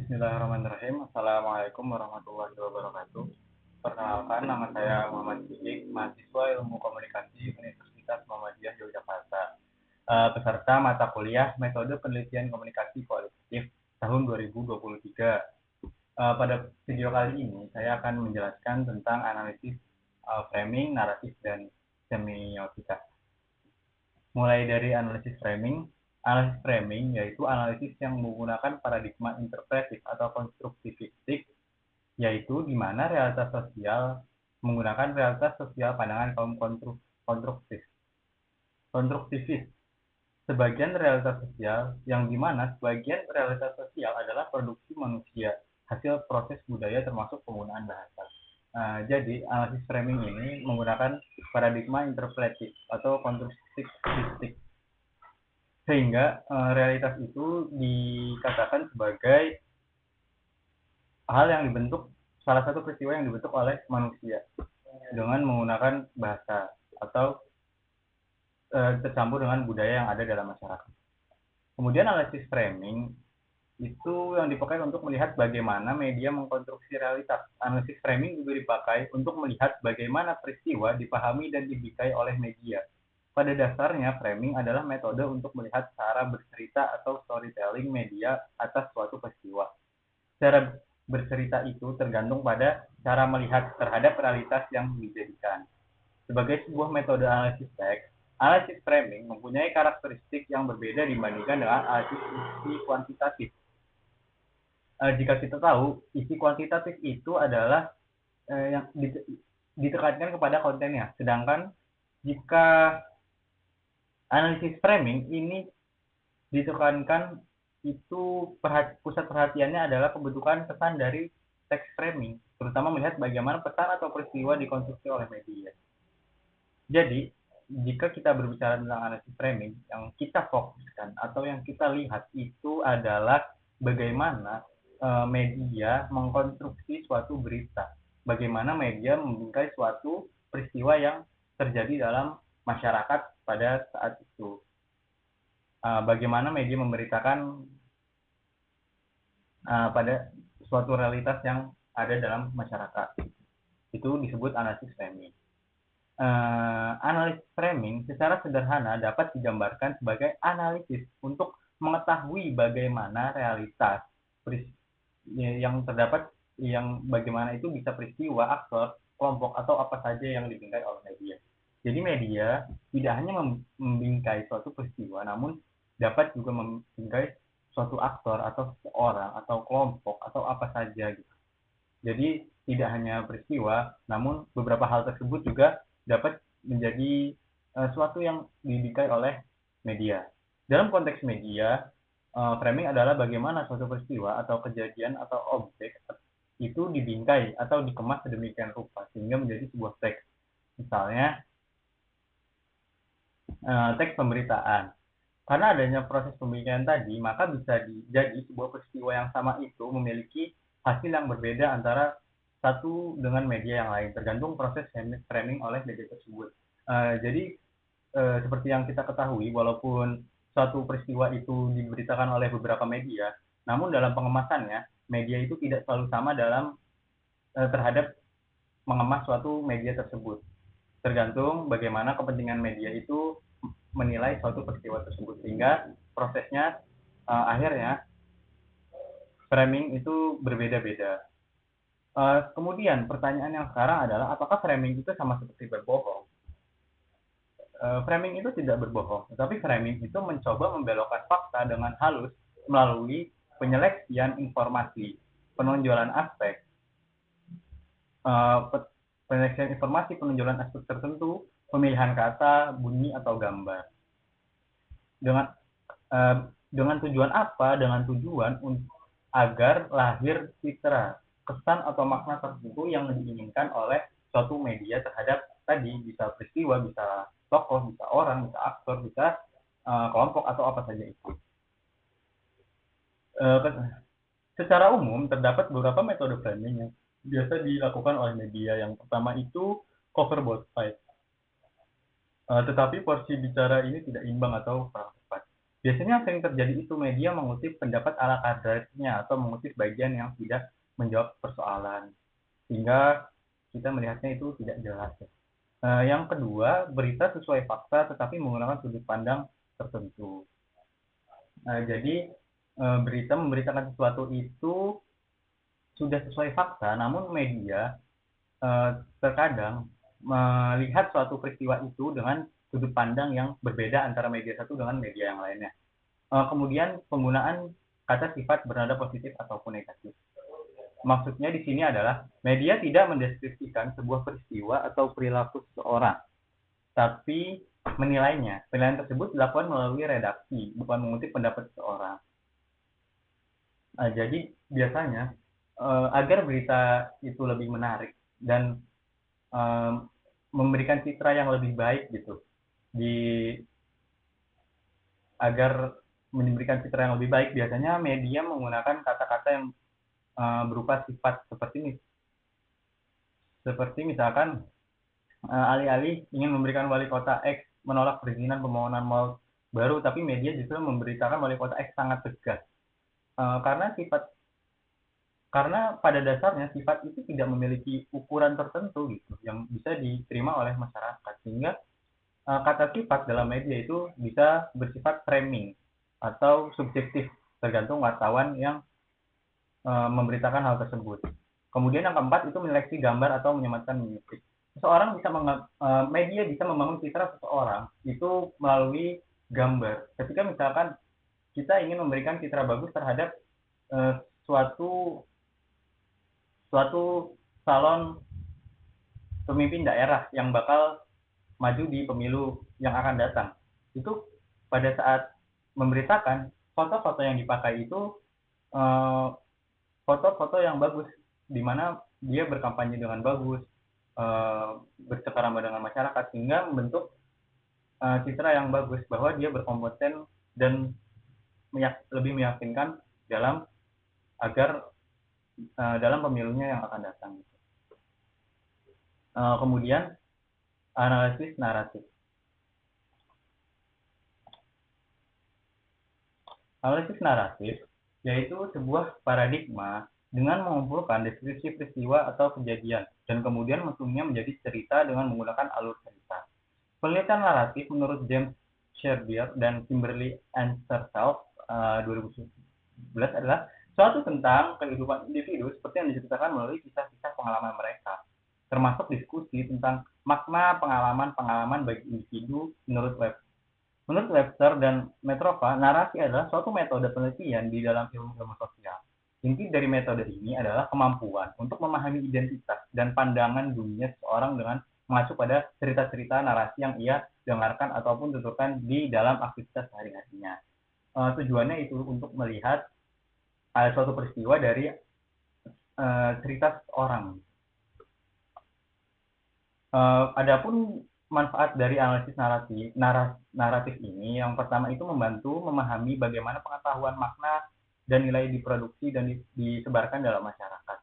Bismillahirrahmanirrahim. Assalamualaikum warahmatullahi wabarakatuh. Perkenalkan, nama saya Muhammad Sidik, mahasiswa Ilmu Komunikasi Universitas Muhammadiyah Yogyakarta. Peserta mata kuliah Metode Penelitian Komunikasi Kualitatif tahun 2023. Pada video kali ini, saya akan menjelaskan tentang analisis framing, naratif, dan semiotika. Mulai dari analisis framing yaitu analisis yang menggunakan paradigma interpretif atau konstruktivistik, yaitu di mana realitas sosial menggunakan realitas sosial pandangan kaum konstruktivis. Sebagian realitas sosial yang di mana sebagian realitas sosial adalah produksi manusia, hasil proses budaya termasuk penggunaan bahasa. Jadi analisis framing ini menggunakan paradigma interpretif atau konstruktivistik, sehingga realitas itu dikatakan sebagai hal yang dibentuk, salah satu peristiwa yang dibentuk oleh manusia dengan menggunakan bahasa atau tercampur dengan budaya yang ada dalam masyarakat. Kemudian analisis framing itu yang dipakai untuk melihat bagaimana media mengkonstruksi realitas. Analisis framing juga dipakai untuk melihat bagaimana peristiwa dipahami dan dibikai oleh media. Pada dasarnya, framing adalah metode untuk melihat cara bercerita atau storytelling media atas suatu peristiwa. Cara bercerita itu tergantung pada cara melihat terhadap realitas yang dijadikan. Sebagai sebuah metode analisis teks, analisis framing mempunyai karakteristik yang berbeda dibandingkan dengan analisis isi kuantitatif. Jika kita tahu, isi kuantitatif itu adalah yang ditekankan kepada kontennya, sedangkan jika analisis framing ini ditekankan itu pusat perhatiannya adalah pembentukan pesan dari teks framing, terutama melihat bagaimana pesan atau peristiwa dikonstruksi oleh media. Jadi, jika kita berbicara tentang analisis framing, yang kita fokuskan atau yang kita lihat itu adalah bagaimana media mengkonstruksi suatu berita, bagaimana media membingkai suatu peristiwa yang terjadi dalam masyarakat pada saat itu. Bagaimana media memberitakan pada suatu realitas yang ada dalam masyarakat. Itu disebut analisis framing. Analisis framing secara sederhana dapat digambarkan sebagai analisis untuk mengetahui bagaimana realitas yang terdapat, yang bagaimana itu bisa peristiwa, aktor, kelompok, atau apa saja yang dibingkai oleh media. Jadi media tidak hanya membingkai suatu peristiwa, namun dapat juga membingkai suatu aktor atau seseorang atau kelompok atau apa saja gitu. Jadi tidak hanya peristiwa, namun beberapa hal tersebut juga dapat menjadi suatu yang dibingkai oleh media. Dalam konteks media, framing adalah bagaimana suatu peristiwa atau kejadian atau objek itu dibingkai atau dikemas sedemikian rupa sehingga menjadi sebuah teks. Misalnya teks pemberitaan. Karena adanya proses pembingkaian tadi, maka bisa jadi sebuah peristiwa yang sama itu memiliki hasil yang berbeda antara satu dengan media yang lain, tergantung proses framing oleh media tersebut. Jadi seperti yang kita ketahui, walaupun suatu peristiwa itu diberitakan oleh beberapa media, namun dalam pengemasannya, media itu tidak selalu sama dalam terhadap mengemas suatu media tersebut. Tergantung bagaimana kepentingan media itu menilai suatu peristiwa tersebut, sehingga prosesnya akhirnya framing itu berbeda-beda. Kemudian pertanyaan yang sekarang adalah apakah framing itu sama seperti berbohong? Framing itu tidak berbohong, tetapi framing itu mencoba membelokkan fakta dengan halus melalui penyeleksian informasi, penonjolan aspek, penonjolan aspek tertentu, pemilihan kata, bunyi atau gambar. Dengan tujuan apa? Dengan tujuan agar lahir citra, kesan atau makna tertentu yang diinginkan oleh suatu media terhadap tadi, bisa peristiwa, bisa tokoh, bisa orang, bisa aktor, bisa kelompok atau apa saja itu. Secara umum terdapat beberapa metode framing yang biasa dilakukan oleh media. Yang pertama itu cover both sides. Tetapi porsi bicara ini tidak imbang atau kurang tepat. Biasanya yang sering terjadi itu media mengutip pendapat ala kadarnya atau mengutip bagian yang tidak menjawab persoalan, sehingga kita melihatnya itu tidak jelas. Yang kedua, berita sesuai fakta tetapi menggunakan sudut pandang tertentu. Jadi berita memberitakan sesuatu itu sudah sesuai fakta, namun media terkadang melihat suatu peristiwa itu dengan sudut pandang yang berbeda antara media satu dengan media yang lainnya. Kemudian penggunaan kata sifat bernada positif ataupun negatif. Maksudnya di sini adalah media tidak mendeskripsikan sebuah peristiwa atau perilaku seseorang, tapi menilainya. Penilaian tersebut dilakukan melalui redaksi, bukan mengutip pendapat seseorang. Jadi biasanya agar berita itu lebih menarik dan memberikan citra yang lebih baik gitu, agar memberikan citra yang lebih baik, biasanya media menggunakan kata-kata yang berupa sifat seperti misalkan alih-alih ingin memberikan wali kota X menolak perizinan pembangunan mal baru, tapi media justru memberitakan wali kota X sangat tegas. Karena pada dasarnya sifat itu tidak memiliki ukuran tertentu gitu yang bisa diterima oleh masyarakat, sehingga kata sifat dalam media itu bisa bersifat framing atau subjektif tergantung wartawan yang memberitakan hal tersebut. Kemudian yang keempat itu menyeleksi gambar atau menyematkan mimik. Media bisa membangun citra seseorang itu melalui gambar. Ketika misalkan kita ingin memberikan citra bagus terhadap suatu calon pemimpin daerah yang bakal maju di pemilu yang akan datang, itu pada saat memberitakan foto-foto yang dipakai itu foto-foto yang bagus, di mana dia berkampanye dengan bagus, bercengkerama dengan masyarakat, sehingga membentuk citra yang bagus bahwa dia berkompeten dan lebih meyakinkan dalam pemilunya yang akan datang. Kemudian analisis naratif. Analisis naratif yaitu sebuah paradigma dengan mengumpulkan deskripsi peristiwa atau kejadian dan kemudian menyusunnya menjadi cerita dengan menggunakan alur cerita. Penelitian naratif menurut James Sherbier dan Kimberly Anserself 2011 adalah suatu tentang kehidupan individu seperti yang diceritakan melalui kisah-kisah pengalaman mereka, termasuk diskusi tentang makna pengalaman-pengalaman bagi individu menurut Webster dan Metrova. Narasi adalah suatu metode penelitian di dalam ilmu sosial. Inti dari metode ini adalah kemampuan untuk memahami identitas dan pandangan dunia seseorang dengan mengacu pada cerita-cerita narasi yang ia dengarkan ataupun tuturkan di dalam aktivitas sehari-harinya. Tujuannya itu untuk melihat suatu peristiwa dari cerita seseorang. Adapun manfaat dari analisis naratif ini, yang pertama itu membantu memahami bagaimana pengetahuan makna dan nilai diproduksi dan disebarkan dalam masyarakat.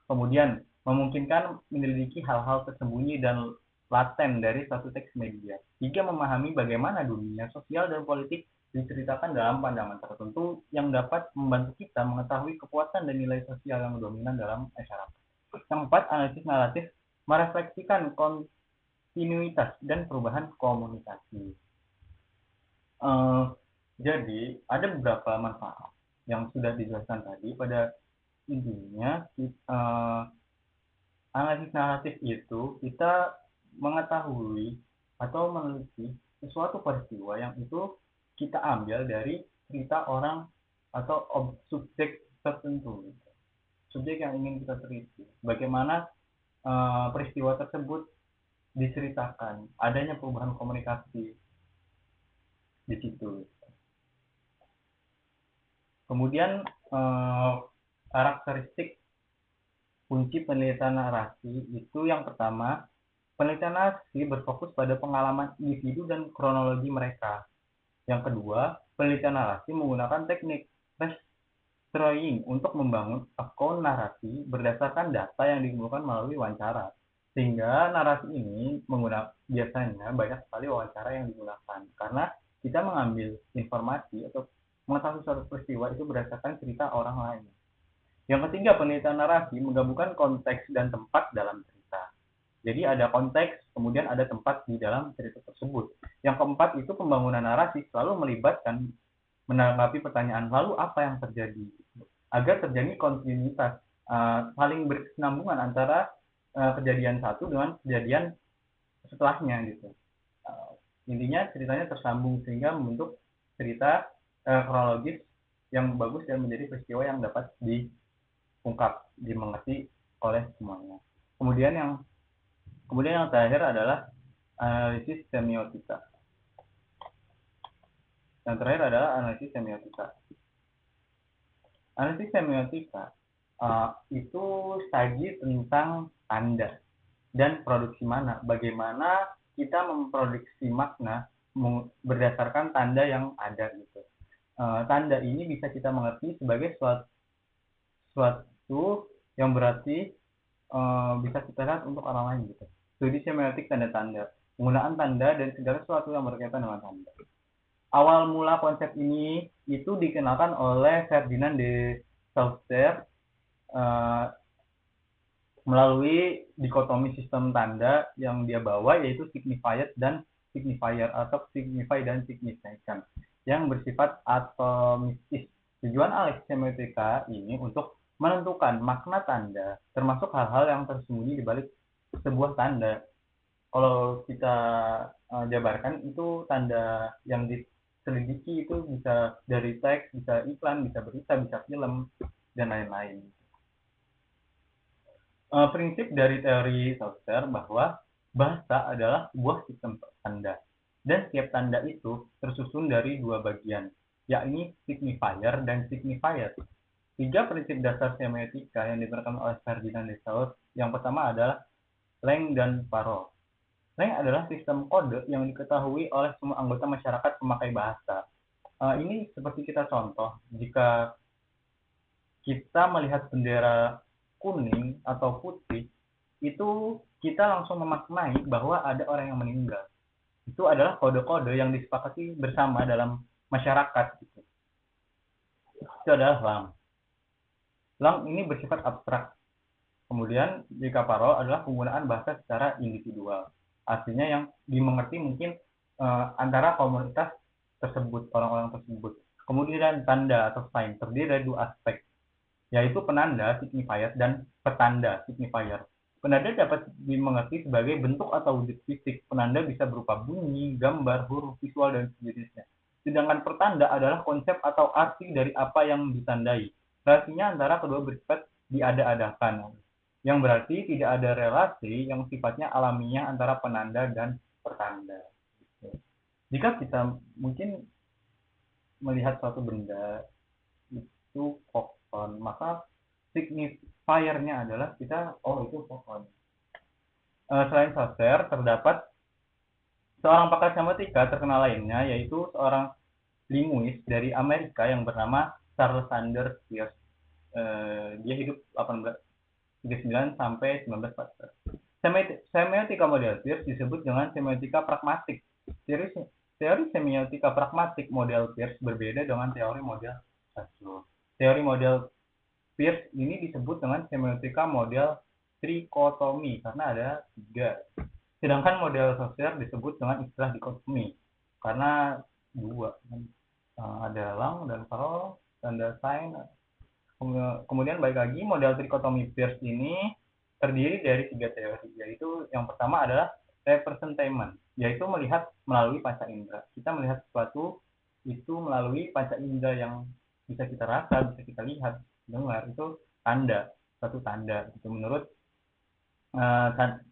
Kemudian memungkinkan menyelidiki hal-hal tersembunyi dan laten dari suatu teks media. Tiga, memahami bagaimana dunia sosial dan politik diceritakan dalam pandangan tertentu yang dapat membantu kita mengetahui kekuatan dan nilai sosial yang dominan dalam masyarakat. Yang keempat, analisis naratif merefleksikan kontinuitas dan perubahan komunikasi. Jadi ada beberapa manfaat yang sudah dijelaskan tadi. Pada intinya analisis naratif itu kita mengetahui atau meneliti sesuatu peristiwa yang itu kita ambil dari cerita orang atau subjek tertentu, subjek yang ingin kita teliti. Bagaimana peristiwa tersebut diceritakan, adanya perubahan komunikasi di situ. Kemudian karakteristik kunci penelitian narasi itu, yang pertama, penelitian narasi berfokus pada pengalaman individu dan kronologi mereka. Yang kedua, penelitian narasi menggunakan teknik restoring untuk membangun akun narasi berdasarkan data yang dikumpulkan melalui wawancara. Sehingga narasi ini biasanya banyak sekali wawancara yang digunakan, karena kita mengambil informasi atau mengetahui suatu peristiwa itu berdasarkan cerita orang lain. Yang ketiga, penelitian narasi menggabungkan konteks dan tempat dalam cerita. Jadi ada konteks, kemudian ada tempat di dalam cerita tersebut. Yang keempat itu pembangunan narasi selalu melibatkan menanggapi pertanyaan lalu apa yang terjadi agar terjadi kontinuitas, saling berkesinambungan antara kejadian satu dengan kejadian setelahnya gitu. Intinya ceritanya tersambung sehingga membentuk cerita kronologis yang bagus dan menjadi peristiwa yang dapat diungkap, dimengerti oleh semuanya. Kemudian yang terakhir adalah analisis semiotika. Yang terakhir adalah analisis semiotika. Analisis semiotika itu studi tentang tanda dan produksi mana. Bagaimana kita memproduksi makna berdasarkan tanda yang ada gitu. Tanda ini bisa kita mengerti sebagai suatu yang berarti bisa kita lihat untuk orang lain gitu. Studi semiotik tanda-tanda, penggunaan tanda dan segala sesuatu yang berkaitan dengan tanda. Awal mula konsep ini itu dikenalkan oleh Ferdinand de Saussure melalui dikotomi sistem tanda yang dia bawa, yaitu signified dan signifier atau signify dan signification yang bersifat atomistis. Tujuan analisis semiotika ini untuk menentukan makna tanda, termasuk hal-hal yang tersembunyi di balik sebuah tanda. Kalau kita jabarkan itu tanda yang diselidiki itu bisa dari teks, bisa iklan, bisa berita, bisa film, dan lain-lain. Prinsip dari teori Saussure bahwa bahasa adalah sebuah sistem tanda, dan setiap tanda itu tersusun dari dua bagian, yakni signifier dan signifier. 3 prinsip dasar semiotika yang diberikan oleh Ferdinand de Saussure. Yang pertama adalah leng dan parol. Leng adalah sistem kode yang diketahui oleh semua anggota masyarakat pemakai bahasa. Ini seperti kita contoh, jika kita melihat bendera kuning atau putih, itu kita langsung memaknai bahwa ada orang yang meninggal. Itu adalah kode-kode yang disepakati bersama dalam masyarakat. Itu adalah lang. Lang ini bersifat abstrak. Kemudian jika parol adalah penggunaan bahasa secara individual. Artinya yang dimengerti mungkin antara komunitas tersebut, orang-orang tersebut. Kemudian tanda atau sign terdiri dari dua aspek, yaitu penanda signifier dan petanda signifier. Penanda dapat dimengerti sebagai bentuk atau wujud fisik. Penanda bisa berupa bunyi, gambar, huruf, visual, dan sejenisnya. Sedangkan pertanda adalah konsep atau arti dari apa yang ditandai. Relasinya antara kedua bersifat diada-adakan, yang berarti tidak ada relasi yang sifatnya alamiah antara penanda dan pertanda. Jika kita mungkin melihat suatu benda itu pohon, maka signifiernya adalah kita, oh itu pohon. Selain Saussure, terdapat seorang pakar semiotika terkenal lainnya, yaitu seorang linguis dari Amerika yang bernama Charles Sanders Peirce. Dia hidup 1839 sampai 1914. Semiotika model Peirce disebut dengan semiotika pragmatik. Teori semiotika pragmatik model Peirce berbeda dengan teori model Saussure. Teori model Peirce ini disebut dengan semiotika model trikotomi karena ada 3. Sedangkan model Saussure disebut dengan istilah dikotomi karena 2. Ada lang dan parol, tanda sign. Kemudian balik lagi, model trikotomi Peirce ini terdiri dari 3 teori, yaitu yang pertama adalah representainment, yaitu melihat melalui panca indera. Kita melihat sesuatu itu melalui panca indera yang bisa kita rasa, bisa kita lihat, dengar, itu tanda, satu tanda, itu menurut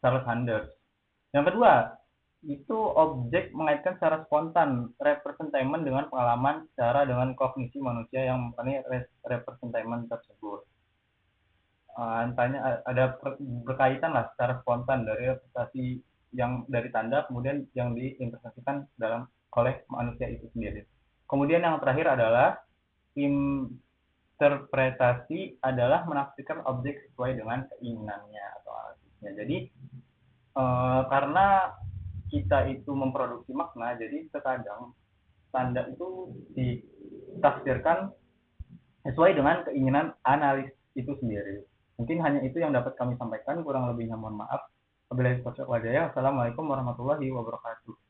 Charles Sanders. Yang kedua, itu objek mengaitkan secara spontan representainment dengan pengalaman secara dengan kognisi manusia yang mempunyai representainment tersebut. Antanya ada berkaitan lah secara spontan dari representasi yang dari tanda kemudian yang diinterpretasikan oleh manusia itu sendiri. Kemudian yang terakhir adalah interpretasi adalah menafsirkan objek sesuai dengan keinginannya atau artinya. Jadi karena kita itu memproduksi makna, jadi terkadang tanda itu ditafsirkan sesuai dengan keinginan analis itu sendiri. Mungkin hanya itu yang dapat kami sampaikan, kurang lebihnya mohon maaf. Wabillahi taufiq wal hidayah. Wassalamualaikum warahmatullahi wabarakatuh.